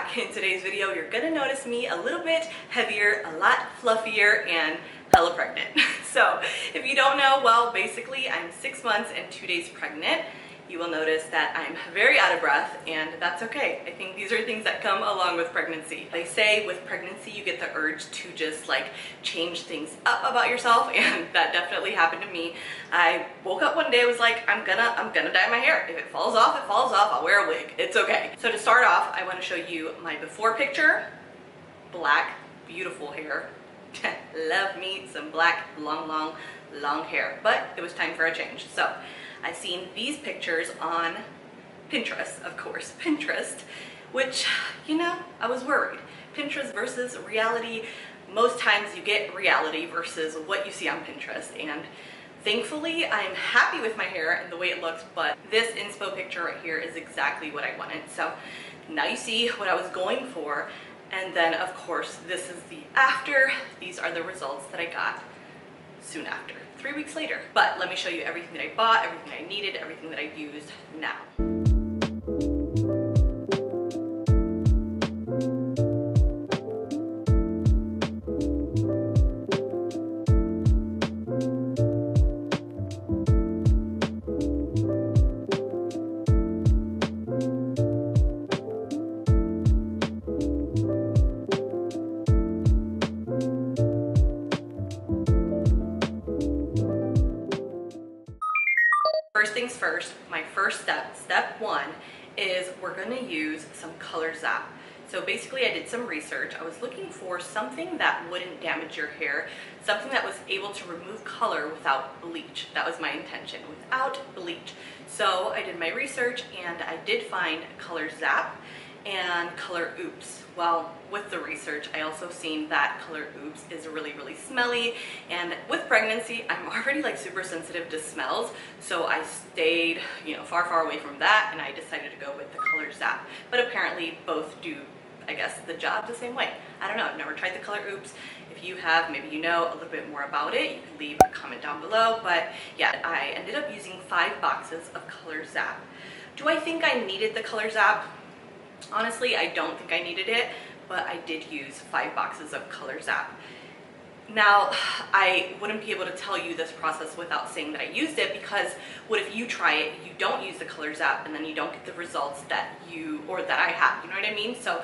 back. In today's video, you're gonna notice me a little bit heavier, a lot fluffier, and hella pregnant. So if you don't know, well, basically I'm 6 months and 2 days pregnant. You will notice that I'm very out of breath, and that's okay. I think these are things that come along with pregnancy. They say with pregnancy you get the urge to just like change things up about yourself, and that definitely happened to me. I woke up one day, I was like, I'm gonna dye my hair. If it falls off, it falls off. I'll wear a wig. It's okay. So to start off, I want to show you my before picture. Black, beautiful hair. Love me some black, long hair. But it was time for a change. So I seen these pictures on Pinterest, of course, Pinterest, which, you know, I was worried. Pinterest versus reality. Most times you get reality versus what you see on Pinterest, and thankfully I'm happy with my hair and the way it looks, but this inspo picture right here is exactly what I wanted. So now you see what I was going for, and then of course this is the after. These are the results that I got soon after. 3 weeks later. But let me show you everything that I bought, everything I needed, everything that I used now. First things first, my first step one, is we're gonna use some Color Zap. So basically I did some research. I was looking for something that wouldn't damage your hair, something that was able to remove color without bleach. That was my intention, without bleach. So I did my research and I did find Color Zap and Color Oops. Well, with the research, I also seen that Color Oops is really smelly, and with pregnancy, I'm already like super sensitive to smells, so I stayed, you know, far away from that, and I decided to go with the Color Zap. But apparently both do, I guess, the job the same way. I don't know, I've never tried the Color Oops. If you have, maybe you know a little bit more about it, you can leave a comment down below. But yeah, I ended up using 5 boxes of Color Zap. Do I think I needed the Color Zap? Honestly, I don't think I needed it, but I did use 5 boxes of Color Zap. Now, I wouldn't be able to tell you this process without saying that I used it, because what if you try it, you don't use the Color Zap, and then you don't get the results that you, or that I have, you know what I mean? So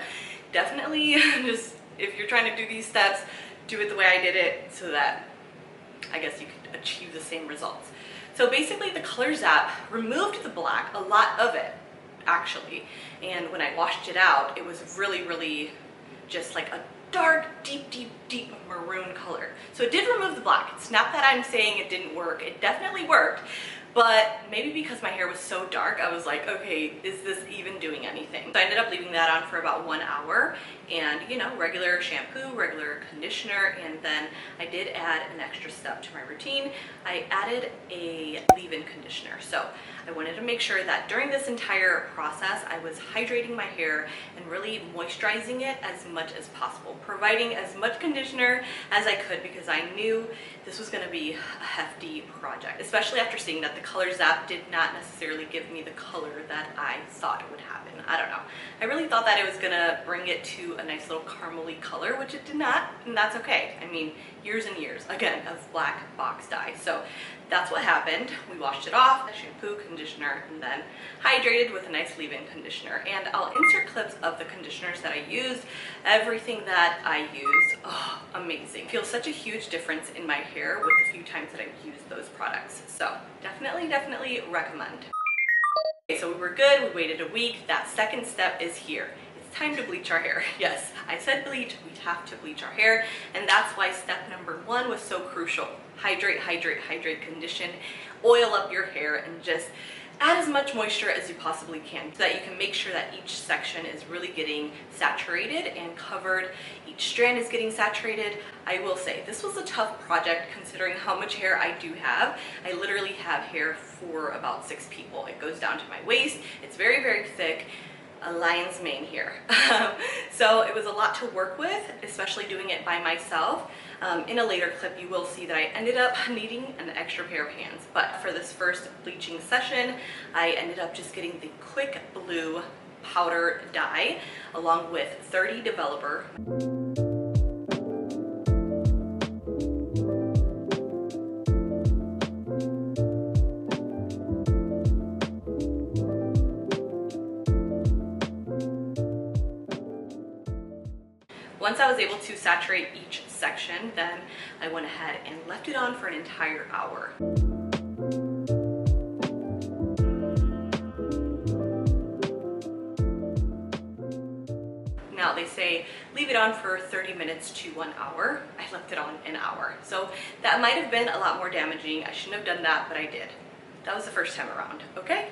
definitely just, if you're trying to do these steps, do it the way I did it, so that I guess you could achieve the same results. So basically the Color Zap removed the black, a lot of it, actually, and when I washed it out, it was really just like a dark, deep maroon color. So it did remove the black. It's not that I'm saying it didn't work. It definitely worked, but maybe because my hair was so dark, I was like, okay, is this even doing anything? So I ended up leaving that on for about 1 hour, and you know, regular shampoo, regular conditioner, and then I did add an extra step to my routine. I added a leave-in conditioner. So I wanted to make sure that during this entire process I was hydrating my hair and really moisturizing it as much as possible, providing as much conditioner as I could, because I knew this was going to be a hefty project, especially after seeing that the Color Zap did not necessarily give me the color that I thought would happen. I don't know. I really thought that it was going to bring it to a nice little caramely color, which it did not, and that's okay. I mean, years and years, again, of black box dye. So that's what happened. We washed it off, the shampoo, conditioner, and then hydrated with a nice leave-in conditioner. And I'll insert clips of the conditioners that I used, everything that I used. Oh, amazing. Feels such a huge difference in my hair with the few times that I've used those products. So definitely recommend. Okay, so we were good, we waited a week. That second step is here. It's time to bleach our hair. Yes, I said bleach, we have to bleach our hair, and that's why step number 1 was so crucial. Hydrate, condition, oil up your hair, and just add as much moisture as you possibly can, so that you can make sure that each section is really getting saturated and covered. Each strand is getting saturated. I will say this was a tough project considering how much hair I do have. I literally have hair for about 6 people. It goes down to my waist. It's very thick. A lion's mane here. So it was a lot to work with, especially doing it by myself. In a later clip you will see that I ended up needing an extra pair of hands, but for this first bleaching session I ended up just getting the quick blue powder dye along with 30 developer. Once I was able to saturate each section, then I went ahead and left it on for an entire hour. Now they say leave it on for 30 minutes to 1 hour. I left it on an hour. So that might have been a lot more damaging. I shouldn't have done that, but I did. That was the first time around, okay?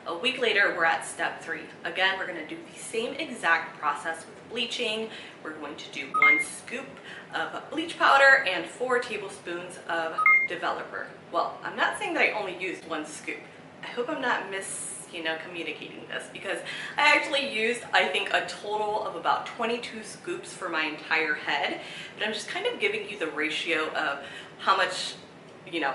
A week later, we're at step 3. Again, we're gonna do the same exact process with bleaching. We're going to do 1 scoop of bleach powder and 4 tablespoons of developer. Well, I'm not saying that I only used 1 scoop. I hope I'm not communicating this, because I actually used, I think, a total of about 22 scoops for my entire head. But I'm just kind of giving you the ratio of how much,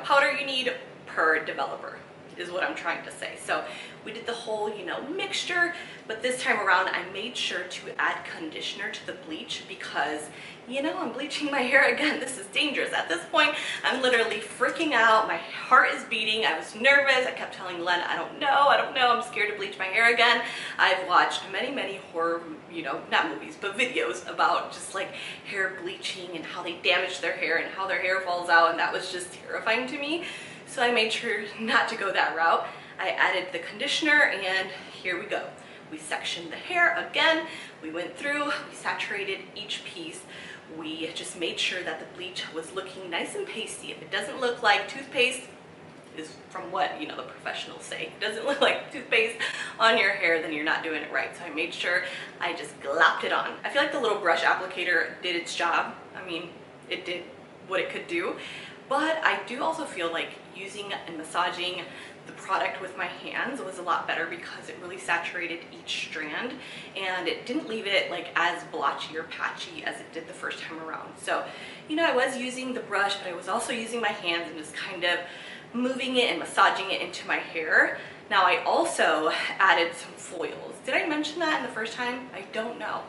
powder you need per developer, is what I'm trying to say. So we did the whole, mixture, but this time around I made sure to add conditioner to the bleach because, I'm bleaching my hair again. This is dangerous. At this point, I'm literally freaking out. My heart is beating. I was nervous. I kept telling Len, I don't know. I'm scared to bleach my hair again. I've watched many horror, not movies, but videos about just like hair bleaching and how they damage their hair and how their hair falls out, and that was just terrifying to me. So I made sure not to go that route. I added the conditioner, and here we go. We sectioned the hair again. We went through, we saturated each piece. We just made sure that the bleach was looking nice and pasty. If it doesn't look like toothpaste, is from what the professionals say, it doesn't look like toothpaste on your hair, then you're not doing it right. So I made sure I just glopped it on. I feel like the little brush applicator did its job. I mean, it did what it could do. But I do also feel like using and massaging the product with my hands was a lot better because it really saturated each strand and it didn't leave it like as blotchy or patchy as it did the first time around. So, I was using the brush, but I was also using my hands and just kind of moving it and massaging it into my hair. Now I also added some foils. Did I mention that in the first time? I don't know.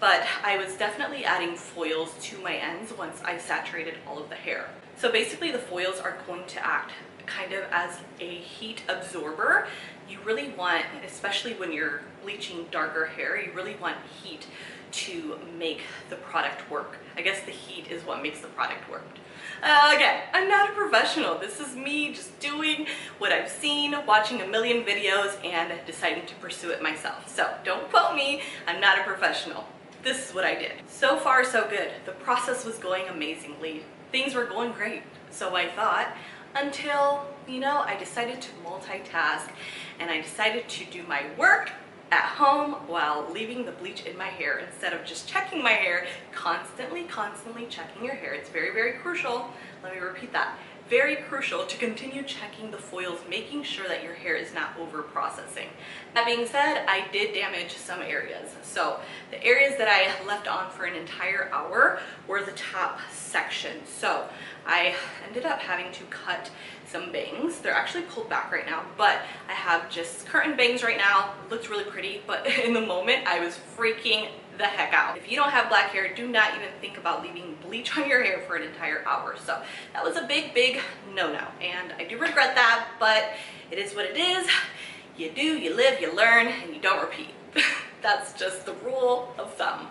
But I was definitely adding foils to my ends once I saturated all of the hair. So basically the foils are going to act kind of as a heat absorber. You really want, especially when you're bleaching darker hair, you really want heat to make the product work. I guess the heat is what makes the product work. Again, I'm not a professional. This is me just doing what I've seen, watching a million videos, and deciding to pursue it myself. So don't quote me, I'm not a professional. This is what I did. So far, so good. The process was going amazingly. Things were going great, so I thought, until, I decided to multitask and I decided to do my work at home while leaving the bleach in my hair instead of just checking my hair, constantly checking your hair. It's very crucial. Let me repeat that. Very crucial to continue checking the foils, making sure that your hair is not over processing. That being said, I did damage some areas. So the areas that I left on for an entire hour were the top section. So I ended up having to cut some bangs. They're actually pulled back right now, but I have just curtain bangs right now. It looks really pretty, but in the moment I was freaking the heck out. If you don't have black hair, do not even think about leaving bleach on your hair for an entire hour. So that was a big no-no, and I do regret that, but it is what it is. You do, you live, you learn, and you don't repeat. That's just the rule of thumb.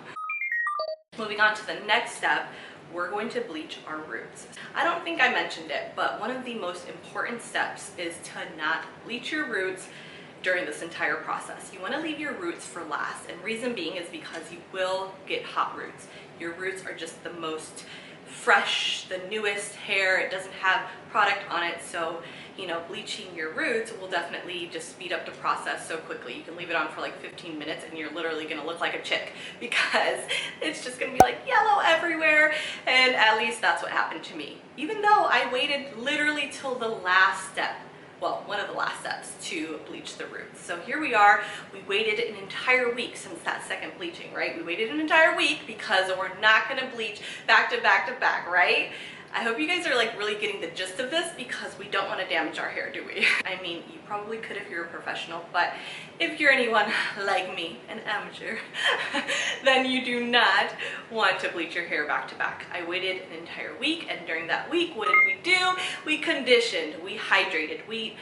Moving on to the next step, we're going to bleach our roots. I don't think I mentioned it, but one of the most important steps is to not bleach your roots during this entire process. You want to leave your roots for last, and reason being is because you will get hot roots. Your roots are just the most fresh, the newest hair. It doesn't have product on it, so bleaching your roots will definitely just speed up the process so quickly. You can leave it on for like 15 minutes and you're literally gonna look like a chick because it's just gonna be like yellow everywhere, and at least that's what happened to me. Even though I waited literally till the last step, well, one of the last steps to bleach the roots. So here we are, we waited an entire week since that second bleaching, right? We waited an entire week because we're not gonna bleach back to back to back, right? I hope you guys are like really getting the gist of this, because we don't want to damage our hair, do we? I mean, you probably could if you're a professional, but if you're anyone like me, an amateur, then you do not want to bleach your hair back to back. I waited an entire week, and during that week, what did we do? We conditioned, we hydrated, we,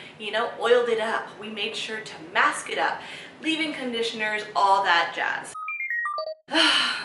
oiled it up. We made sure to mask it up, leave-in conditioners, all that jazz.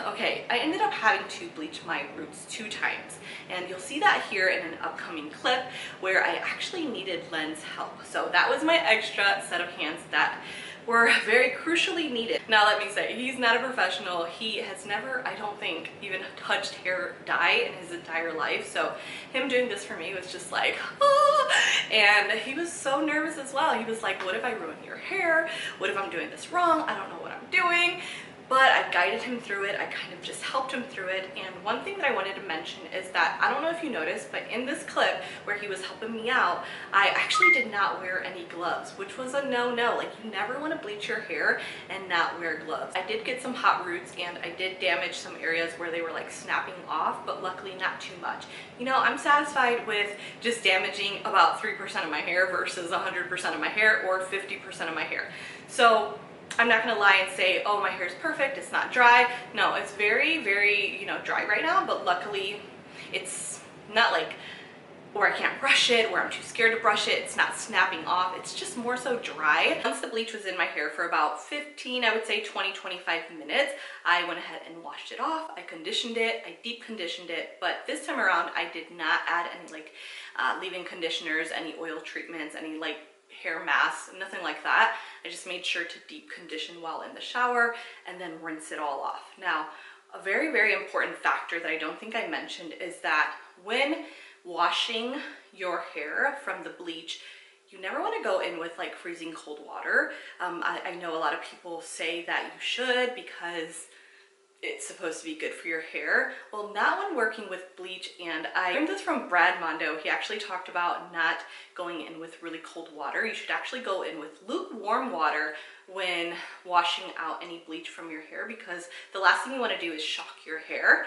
Okay, I ended up having to bleach my roots 2 times, and you'll see that here in an upcoming clip where I actually needed lens help. So that was my extra set of hands that were very crucially needed. Now let me say, he's not a professional. He has never, I don't think, even touched hair dye in his entire life. So him doing this for me was just like, ah! And he was so nervous as well. He was like, what if I ruin your hair? What if I'm doing this wrong? I don't know what I'm doing. But I guided him through it. I kind of just helped him through it. And one thing that I wanted to mention is that, I don't know if you noticed, but in this clip where he was helping me out, I actually did not wear any gloves, which was a no-no. Like, you never want to bleach your hair and not wear gloves. I did get some hot roots, and I did damage some areas where they were like snapping off, but luckily not too much. I'm satisfied with just damaging about 3% of my hair versus 100% of my hair or 50% of my hair. So I'm not gonna lie and say, oh, my hair is perfect, it's not dry. No, it's very, very, dry right now, but luckily it's not like where I can't brush it, where I'm too scared to brush it. It's not snapping off. It's just more so dry. Once the bleach was in my hair for about 15, I would say 20, 25 minutes, I went ahead and washed it off. I conditioned it, I deep conditioned it, but this time around, I did not add any like leave-in conditioners, any oil treatments, any like hair masks, nothing like that. I just made sure to deep condition while in the shower and then rinse it all off. Now, a very, very important factor that I don't think I mentioned is that when washing your hair from the bleach, you never want to go in with like freezing cold water. I know a lot of people say that you should because it's supposed to be good for your hair. Well, not when working with bleach, and I learned this from Brad Mondo. He actually talked about not going in with really cold water. You should actually go in with lukewarm water when washing out any bleach from your hair, because the last thing you want to do is shock your hair,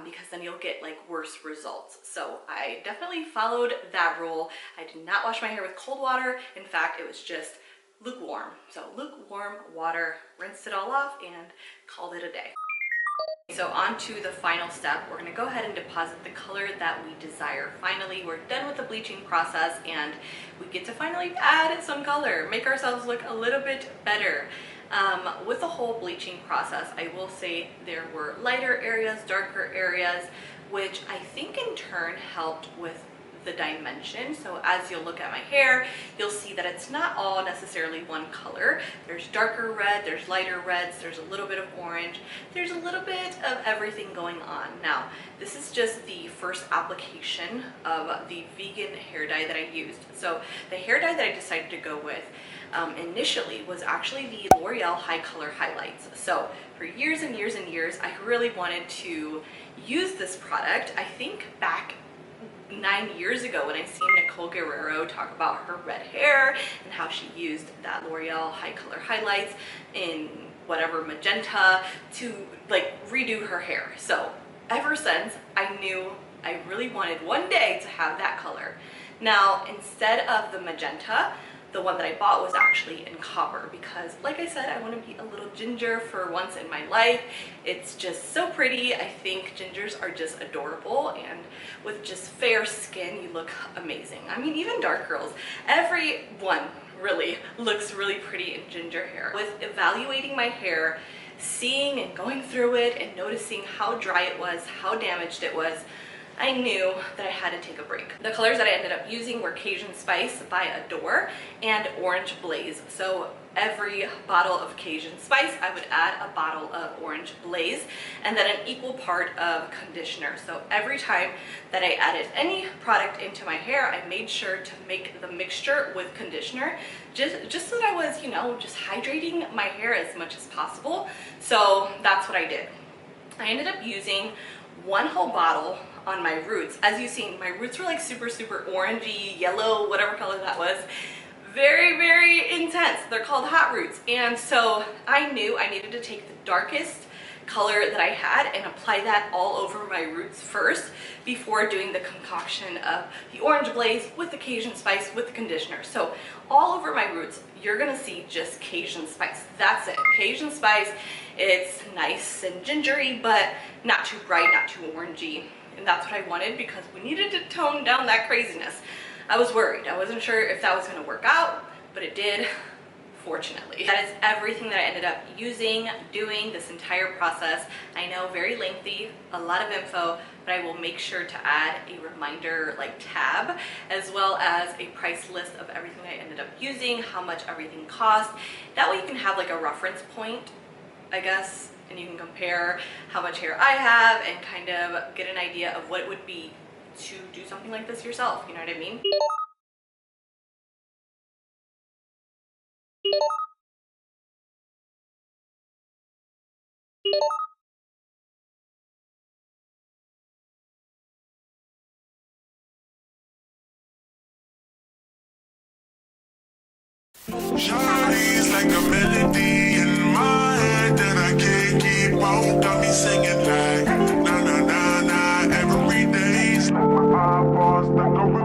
because then you'll get like worse results. So I definitely followed that rule. I did not wash my hair with cold water. In fact, it was just lukewarm. So lukewarm water, rinsed it all off and called it a day. So on to the final step. We're going to go ahead and deposit the color that we desire. Finally, we're done with the bleaching process and we get to finally add some color, make ourselves look a little bit better. With the whole bleaching process, I will say there were lighter areas, darker areas, which I think in turn helped with the dimension. So as you'll look at my hair, you'll see that it's not all necessarily one color. There's darker red, there's lighter reds, there's a little bit of orange, there's a little bit of everything going on. Now, this is just the first application of the vegan hair dye that I used. So the hair dye that I decided to go with initially was actually the Loreal Hicolor Hilights. So for years and years and years, I really wanted to use this product. I think back 9 years ago when I seen Nicole Guerrero talk about her red hair and how she used that Loreal Hicolor Hilights in whatever magenta to like redo her hair. So ever since, I knew I really wanted one day to have that color. Now, instead of the magenta, the one that I bought was actually in copper because, like I said, I want to be a little ginger for once in my life. It's just so pretty. I think gingers are just adorable, and with just fair skin, you look amazing. I mean, even dark girls, everyone really looks really pretty in ginger hair. With evaluating my hair, seeing and going through it and noticing how dry it was, how damaged it was, I knew that I had to take a break. The colors that I ended up using were Cajun Spice by Adore and Orange Blaze. So every bottle of Cajun Spice, I would add a bottle of Orange Blaze and then an equal part of conditioner. So every time that I added any product into my hair, I made sure to make the mixture with conditioner, just so that I was, just hydrating my hair as much as possible. So that's what I did. I ended up using one whole bottle on my roots. As you've seen, my roots were like super, super orangey, yellow, whatever color that was. Very, very intense. They're called hot roots. And so I knew I needed to take the darkest color that I had and apply that all over my roots first before doing the concoction of the orange blaze with the Cajun spice with the conditioner. So all over my roots, you're gonna see just Cajun spice. That's it, Cajun spice. It's nice and gingery, but not too bright, not too orangey. And that's what I wanted because we needed to tone down that craziness. I was worried. I wasn't sure if that was gonna work out, but it did. Fortunately. That is everything that I ended up using, doing this entire process. I know, very lengthy, a lot of info, but I will make sure to add a reminder like tab, as well as a price list of everything I ended up using, how much everything cost. That way you can have like a reference point, I guess, and you can compare how much hair I have and kind of get an idea of what it would be to do something like this yourself, you know what I mean? Shawty's like a melody in my head that I can't keep out. Got me singing like na na na na every day's like my eyeballs stuck around.